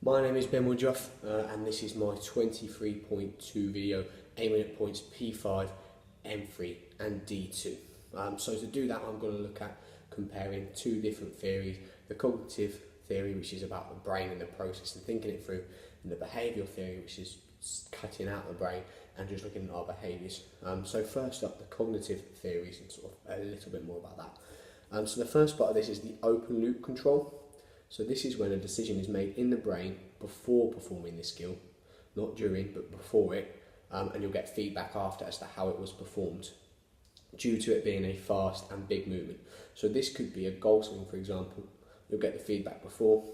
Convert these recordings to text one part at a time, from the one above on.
My name is Ben Woodruff, and this is my 23.2 video aiming at points P5, M3 and D2. So to do that, I'm going to look at comparing two different theories: the cognitive theory, which is about the brain and the process and thinking it through, and the behavioural theory, which is cutting out the brain and just looking at our behaviours. So first up, the cognitive theories, and sort of a little bit more about that. So the first part of this is the open loop control. So this is when a decision is made in the brain before performing the skill, not during, but before it, and you'll get feedback after as to how it was performed, due to it being a fast and big movement. So this could be a goal swing, for example. You'll get the feedback before,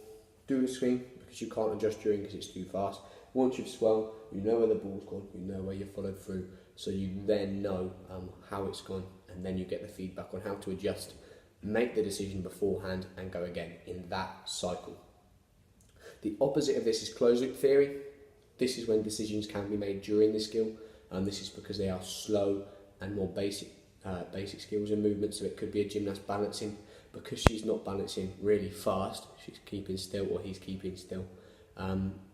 do the swing, because you can't adjust during because it's too fast. Once you've swung, you know where the ball's gone, you know where you followed through, so you then know how it's gone, and then you get the feedback on how to adjust, make the decision beforehand and go again in that cycle. The opposite of this is closed loop theory. This is when decisions can be made during the skill, and this is because they are slow and more basic skills and movements. So it could be a gymnast balancing. Because she's not balancing really fast, she's keeping still or he's keeping still,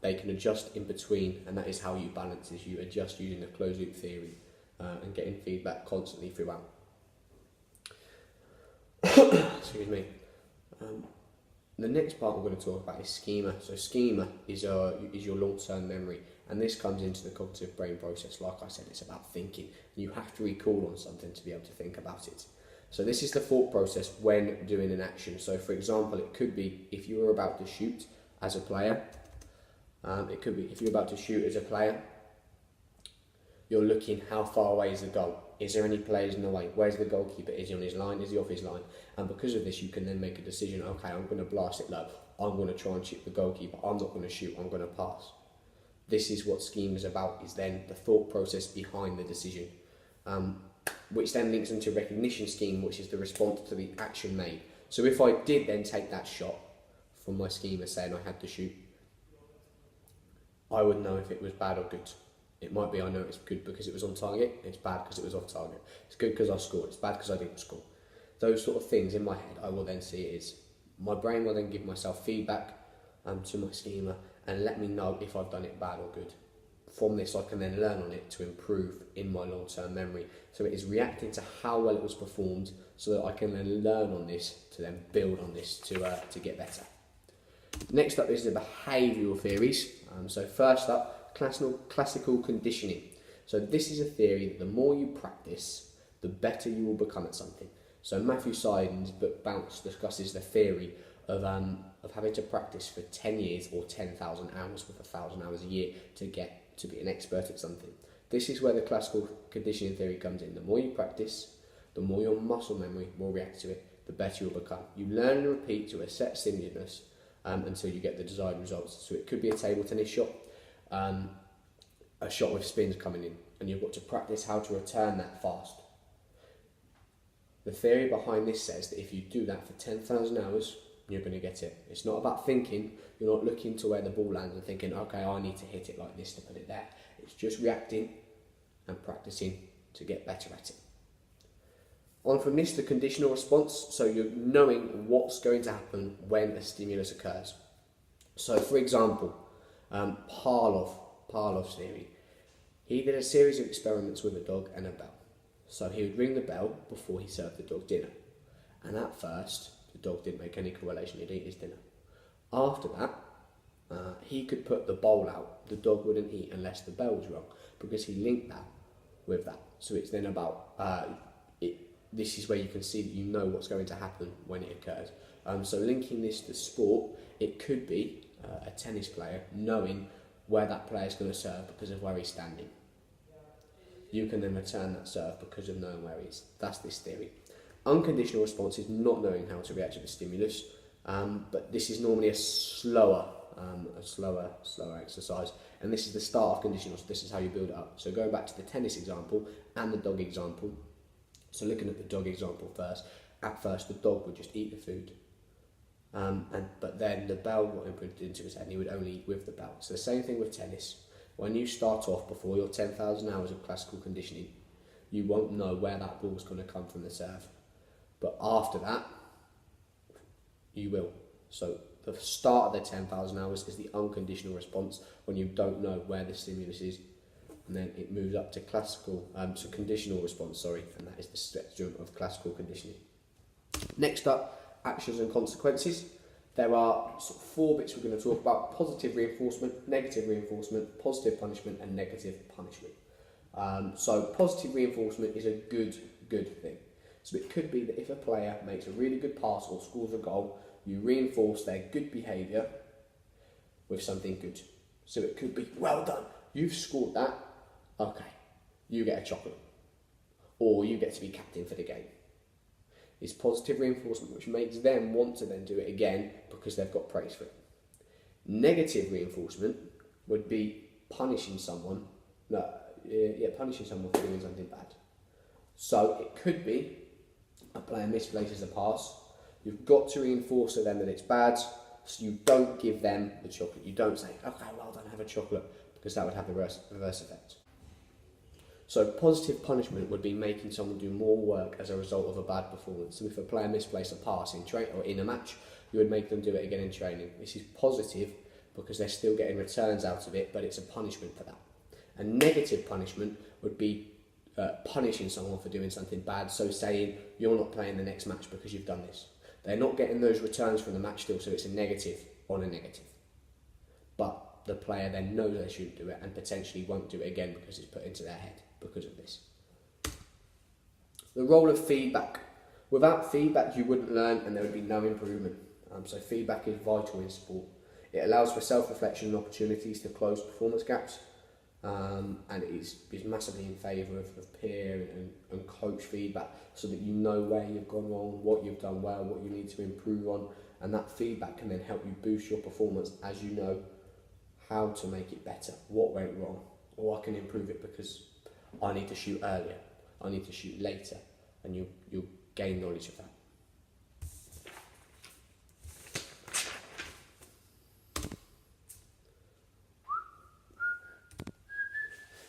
they can adjust in between, and that is how you balance, is you adjust using the closed loop theory and getting feedback constantly throughout. Excuse me. The next part we're going to talk about is schema. So schema is your long-term memory, and this comes into the cognitive brain process. Like I said, it's about thinking. You have to recall on something to be able to think about it. So this is the thought process when doing an action. So for example, it could be if you were about to shoot as a player. It could be if you're about to shoot as a player, you're looking how far away is the goal. Is there any players in the way? Where's the goalkeeper? Is he on his line? Is he off his line? And because of this, you can then make a decision. Okay, I'm going to blast it low. I'm going to try and chip the goalkeeper. I'm not going to shoot. I'm going to pass. This is what scheme is about, is then the thought process behind the decision, which then links into recognition scheme, which is the response to the action made. So if I did then take that shot from my schema saying I had to shoot, I would know if it was bad or good. It might be I know it's good because it was on target, it's bad because it was off target. It's good because I scored, it's bad because I didn't score. Those sort of things in my head, I will then see it as, my brain will then give myself feedback to my schema and let me know if I've done it bad or good. From this, I can then learn on it to improve in my long-term memory. So it is reacting to how well it was performed, so that I can then learn on this to then build on this to get better. Next up is the behavioural theories. So first up, classical conditioning. So this is a theory that the more you practice, the better you will become at something. So Matthew Syden's book Bounce discusses the theory of having to practice for 10 years or 10,000 hours with 1,000 hours a year to get to be an expert at something. This is where the classical conditioning theory comes in. The more you practice, the more your muscle memory will react to it, the better you'll become. You learn and repeat to a set stimulus until you get the desired results. So it could be a table tennis shot, a shot with spins coming in, and you've got to practice how to return that fast. The theory behind this says that if you do that for 10,000 hours, you're going to get it. It's not about thinking. You're not looking to where the ball lands and thinking, okay, I need to hit it like this to put it there. It's just reacting and practicing to get better at it. On from this, the conditional response. So you're knowing what's going to happen when a stimulus occurs. So for example, Pavlov's theory. He did a series of experiments with a dog and a bell. So he would ring the bell before he served the dog dinner. And at first, the dog didn't make any correlation, he'd eat his dinner. After that, he could put the bowl out, the dog wouldn't eat unless the bell was rung, because he linked that with that. So it's then about, this is where you can see that you know what's going to happen when it occurs. So linking this to sport, it could be a tennis player knowing where that player is going to serve because of where he's standing. You can then return that serve because of knowing where he is. That's this theory. Unconditional response is not knowing how to react to the stimulus, but this is normally a slower exercise, and this is the start of conditional. So this is how you build it up. So going back to the tennis example and the dog example. So looking at the dog example first. At first, the dog would just eat the food, but then the bell got imprinted into his head, and he would only eat with the bell. So the same thing with tennis. When you start off before your 10,000 hours of classical conditioning, you won't know where that ball's going to come from the serve. But after that, you will. So the start of the 10,000 hours is the unconditional response, when you don't know where the stimulus is, and then it moves up to conditional response, and that is the spectrum of classical conditioning. Next up, actions and consequences. There are sort of 4 bits we're going to talk about: positive reinforcement, negative reinforcement, positive punishment, and negative punishment. So positive reinforcement is a good thing. So it could be that if a player makes a really good pass or scores a goal, you reinforce their good behaviour with something good. So it could be, well done, you've scored that, okay, you get a chocolate, or you get to be captain for the game. It's positive reinforcement, which makes them want to then do it again because they've got praise for it. Negative reinforcement would be punishing someone for doing something bad. So it could be a player misplaces a pass. You've got to reinforce to them that it's bad, so you don't give them the chocolate. You don't say, okay, well done, have a chocolate, because that would have the reverse effect. So positive punishment would be making someone do more work as a result of a bad performance. So if a player misplaces a pass in a match, you would make them do it again in training. This is positive because they're still getting returns out of it, but it's a punishment for that. And negative punishment would be punishing someone for doing something bad, so saying you're not playing the next match because you've done this. They're not getting those returns from the match still, so it's a negative on a negative. But the player then knows they shouldn't do it and potentially won't do it again because it's put into their head because of this. The role of feedback. Without feedback you wouldn't learn and there would be no improvement. So feedback is vital in sport. It allows for self-reflection and opportunities to close performance gaps. And it is massively in favour of peer and coach feedback, so that you know where you've gone wrong, what you've done well, what you need to improve on, and that feedback can then help you boost your performance as you know how to make it better, what went wrong, or I can improve it because I need to shoot earlier, I need to shoot later, and you'll gain knowledge of that.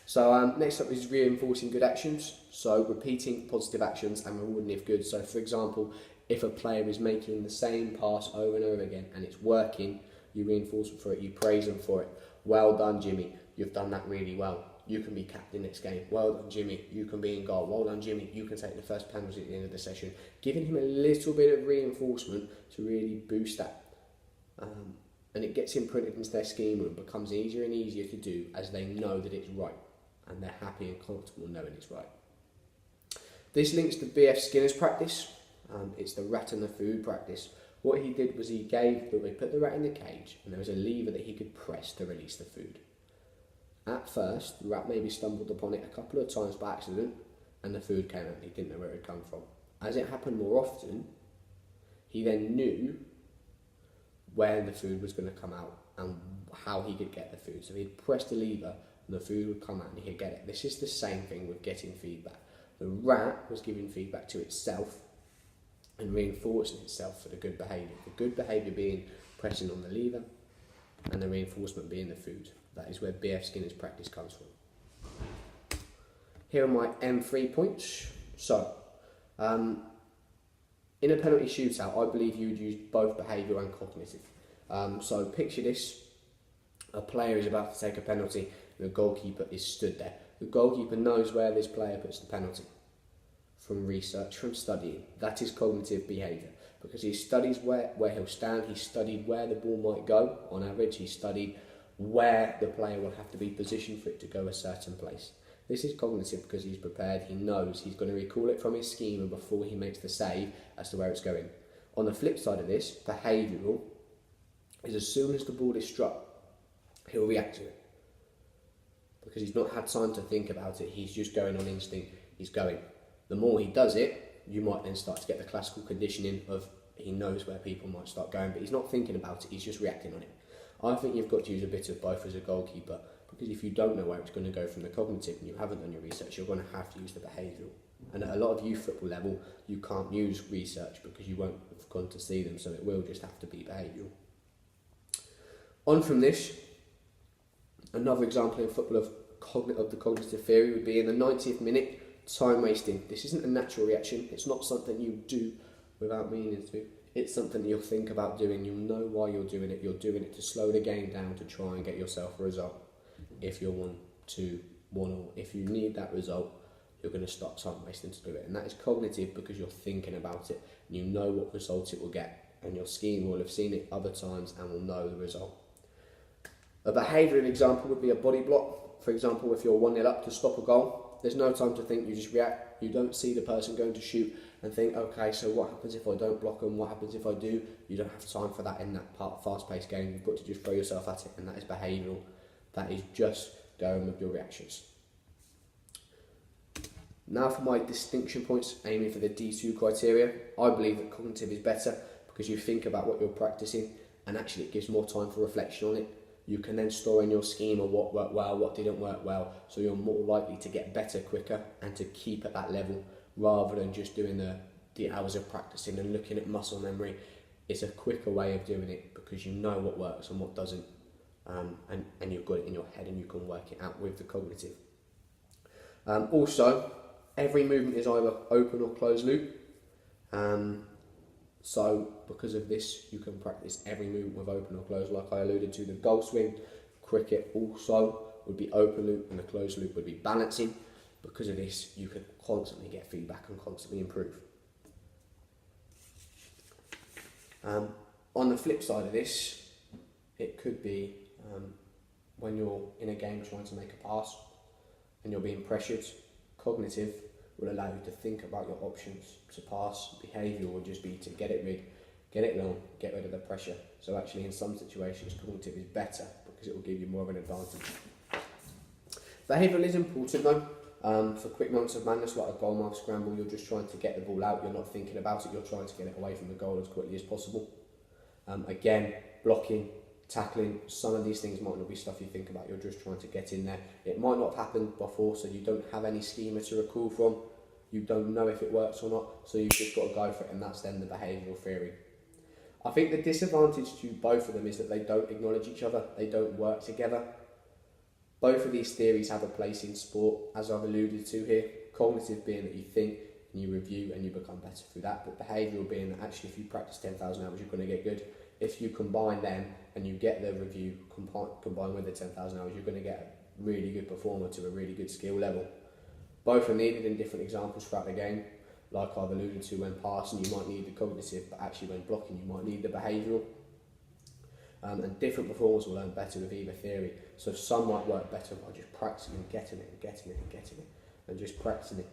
So next up is reinforcing good actions. So repeating positive actions and rewarding if good. So for example, if a player is making the same pass over and over again and it's working, you reinforce them for it, you praise them for it. Well done, Jimmy, you've done that really well. You can be captain next game. Well done, Jimmy, you can be in goal. Well done, Jimmy, you can take the first penalty at the end of the session. Giving him a little bit of reinforcement to really boost that. And it gets imprinted into their schema and becomes easier and easier to do as they know that it's right. And they're happy and comfortable knowing it's right. This links to B.F. Skinner's practice. It's the rat and the food practice. What he did was he put the rat in the cage and there was a lever that he could press to release the food. At first, the rat maybe stumbled upon it a couple of times by accident and the food came out and he didn't know where it had come from. As it happened more often, he then knew where the food was going to come out and how he could get the food. So he'd press the lever and the food would come out and he'd get it. This is the same thing with getting feedback. The rat was giving feedback to itself and reinforcing itself for the good behaviour. The good behaviour being pressing on the lever and the reinforcement being the food. That is where B.F. Skinner's practice comes from. Here are my M3 points. So, in a penalty shootout, I believe you would use both behavioural and cognitive. So picture this. A player is about to take a penalty and the goalkeeper is stood there. The goalkeeper knows where this player puts the penalty. From research, from studying. That is cognitive behaviour. Because he studies where he'll stand, he studied where the ball might go, on average, he studied where the player will have to be positioned for it to go a certain place. This is cognitive because he's prepared, he knows he's going to recall it from his schema before he makes the save as to where it's going. On the flip side of this, behavioural is as soon as the ball is struck, he'll react to it. Because he's not had time to think about it, he's just going on instinct, he's going. The more he does it, you might then start to get the classical conditioning of he knows where people might start going, but he's not thinking about it, he's just reacting on it. I think you've got to use a bit of both as a goalkeeper, because if you don't know where it's going to go from the cognitive and you haven't done your research, you're going to have to use the behavioural. And at a lot of youth football level, you can't use research because you won't have gone to see them, so it will just have to be behavioural. On from this, another example in football of the cognitive theory would be in the 90th minute, time wasting. This isn't a natural reaction, it's not something you do without meaning to. It's something that you'll think about doing. You'll know why you're doing it. You're doing it to slow the game down to try and get yourself a result. If you're 1-2, 1-1, if you need that result, you're going to stop time wasting to do it. And that is cognitive because you're thinking about it. And you know what result it will get. And your scheme will have seen it other times and will know the result. A behavioural example would be a body block. For example, if you're 1-0 up to stop a goal, there's no time to think, you just react. You don't see the person going to shoot and think, okay, so what happens if I don't block them? What happens if I do? You don't have time for that in that fast-paced game. You've got to just throw yourself at it, and that is behavioural. That is just going with your reactions. Now for my distinction points, aiming for the D2 criteria. I believe that cognitive is better because you think about what you're practicing, and actually it gives more time for reflection on it. You can then store in your scheme of what worked well, what didn't work well, so you're more likely to get better quicker and to keep at that level rather than just doing the hours of practicing and looking at muscle memory. It's a quicker way of doing it because you know what works and what doesn't, and you've got it in your head and you can work it out with the cognitive. Also, every movement is either open or closed loop. So because of this, you can practice every movement with open or closed. Like I alluded to, the goal swing, cricket also would be open loop and the closed loop would be balancing. Because of this, you can constantly get feedback and constantly improve. On the flip side of this, it could be when you're in a game trying to make a pass and you're being pressured, cognitive will allow you to think about your options to pass. Behavioural would just be to get it long, get rid of the pressure. So actually in some situations cognitive is better because it will give you more of an advantage. Behavioural is important though. For quick moments of madness like a goal mark scramble, you're just trying to get the ball out, you're not thinking about it, you're trying to get it away from the goal as quickly as possible. Again, blocking, tackling, some of these things might not be stuff you think about, you're just trying to get in there. It might not have happened before, so you don't have any schema to recall from, you don't know if it works or not, so you've just got to go for it, and that's then the behavioural theory. I think the disadvantage to both of them is that they don't acknowledge each other, they don't work together. Both of these theories have a place in sport, as I've alluded to here. Cognitive being that you think and you review and you become better through that, but behavioural being that actually if you practice 10,000 hours, you're going to get good. If you combine them and you get the review combined with the 10,000 hours, you're going to get a really good performer to a really good skill level. Both are needed in different examples throughout the game. Like I've alluded to, when passing, you might need the cognitive, but actually when blocking, you might need the behavioural. And different performers will learn better with either theory. So some might work better by just practicing and getting it and getting it and getting it and just practicing it.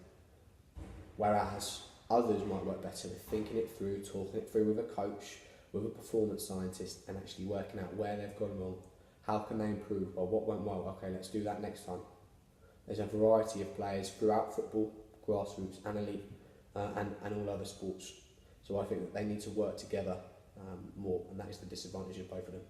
Whereas others might work better with thinking it through, talking it through with a coach, with a performance scientist, and actually working out where they've gone wrong, how can they improve, or what went well, okay, let's do that next time. There's a variety of players throughout football, grassroots and elite, and all other sports. So I think that they need to work together more, and that is the disadvantage of both of them.